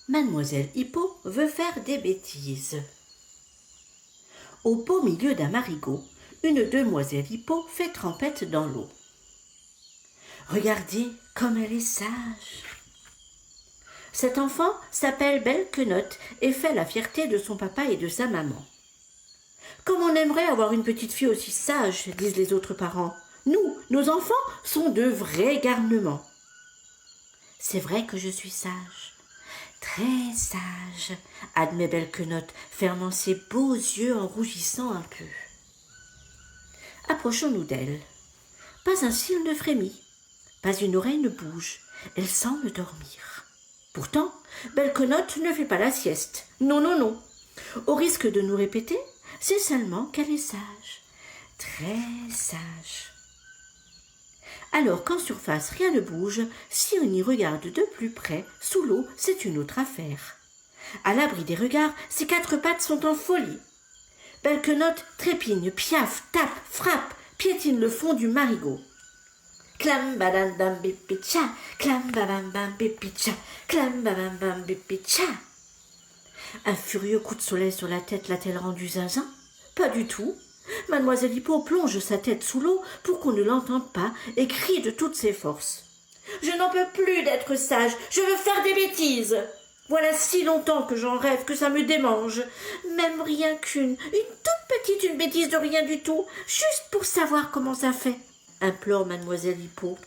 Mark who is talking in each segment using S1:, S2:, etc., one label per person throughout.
S1: Mademoiselle Hippo veut faire des bêtises. Au beau milieu d'un marigot, une demoiselle Hippo fait trempette dans l'eau. Regardez comme elle est sage. Cet enfant s'appelle Belle Quenotte et fait la fierté de son papa et de sa maman. Comme on aimerait avoir une petite fille aussi sage, disent les autres parents. Nous, nos enfants, sont de vrais garnements. C'est vrai que je suis sage. Très sage, admet Belle Quenotte, fermant ses beaux yeux en rougissant un peu. Approchons-nous d'elle. Pas un cil ne frémit, pas une oreille ne bouge, elle semble dormir. Pourtant, Belle Quenotte ne fait pas la sieste. Non, non, non. Au risque de nous répéter, c'est seulement qu'elle est sage, très sage. Alors qu'en surface rien ne bouge, si on y regarde de plus près, sous l'eau, c'est une autre affaire. À l'abri des regards, ses quatre pattes sont en folie. Belle Quenotte trépigne, piaffe, tape, frappe, piétine le fond du marigot. Clam badam bam bipicha, clam badam bam bipicha, clam badam bam bipicha. Un furieux coup de soleil sur la tête l'a-t-elle rendu zinzin? Pas du tout. Mademoiselle Hippo plonge sa tête sous l'eau pour qu'on ne l'entende pas et crie de toutes ses forces. Je n'en peux plus d'être sage, je veux faire des bêtises. Voilà si longtemps que j'en rêve que ça me démange. Même rien qu'une toute petite, une bêtise de rien du tout, juste pour savoir comment ça fait, implore Mademoiselle Hippo.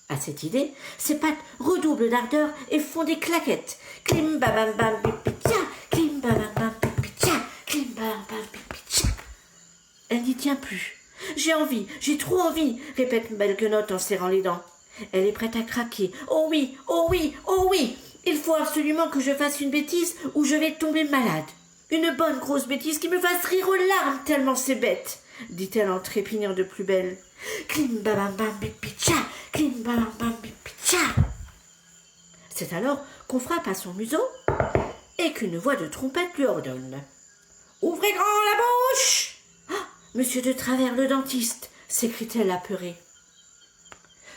S1: À cette idée, ses pattes redoublent d'ardeur et font des claquettes. Clim babam bam bipicha, clim babam bam bipicha, clim babam bam bipicha. Elle n'y tient plus. J'ai trop envie, répète Belle Quenotte en serrant les dents. Elle est prête à craquer. Oh oui, oh oui, oh oui. Il faut absolument que je fasse une bêtise ou je vais tomber malade. Une bonne grosse bêtise qui me fasse rire aux larmes tellement c'est bête, dit-elle en trépignant de plus belle. Clim babam bam bipicha, clim babam bam bipicha. C'est alors qu'on frappe à son museau et qu'une voix de trompette lui ordonne. Ouvrez grand la bouche. Ah, Monsieur de Travers le dentiste, s'écrie-t-elle apeurée.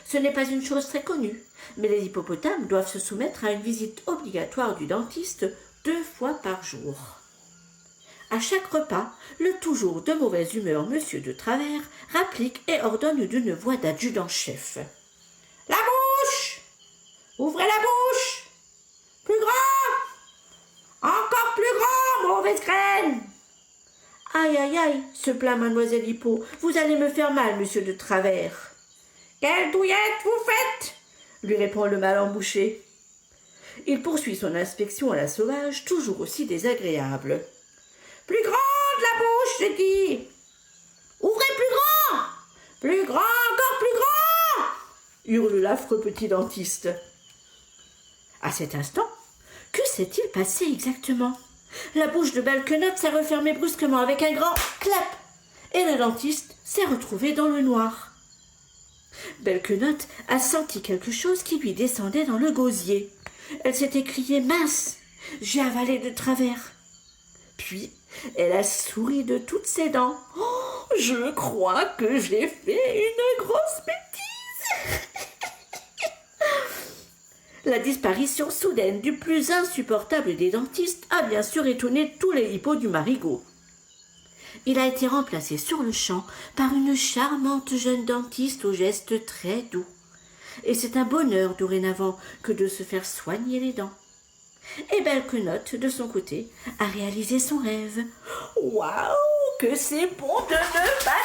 S1: Ce n'est pas une chose très connue, mais les hippopotames doivent se soumettre à une visite obligatoire du dentiste 2 fois par jour. À chaque repas, le toujours de mauvaise humeur Monsieur de Travers rapplique et ordonne d'une voix d'adjudant-chef. La bouche! Ouvrez la bouche! Plus grand! Encore plus grand, mauvaise graine! Aïe, aïe, aïe, se plaint Mademoiselle Hippo, vous allez me faire mal, Monsieur de Travers. Quelle douillette vous faites? Lui répond le mal embouché. Il poursuit son inspection à la sauvage, toujours aussi désagréable. Plus grande la bouche, j'ai dit. Ouvrez plus grand. Plus grand, encore plus grand, hurle l'affreux petit dentiste. À cet instant, que s'est-il passé exactement? La bouche de Belle Quenotte s'est refermée brusquement avec un grand clap, et le dentiste s'est retrouvé dans le noir. Belle Quenotte a senti quelque chose qui lui descendait dans le gosier. Elle s'est écriée « Mince, j'ai avalé de travers !» Puis, elle a souri de toutes ses dents. « Oh, je crois que j'ai fait une grosse bêtise !» La disparition soudaine du plus insupportable des dentistes a bien sûr étonné tous les hippos du marigot. Il a été remplacé sur le champ par une charmante jeune dentiste au geste très doux. Et c'est un bonheur dorénavant que de se faire soigner les dents. Et Belle Quenotte, de son côté, a réalisé son rêve. Waouh, que c'est bon de ne pas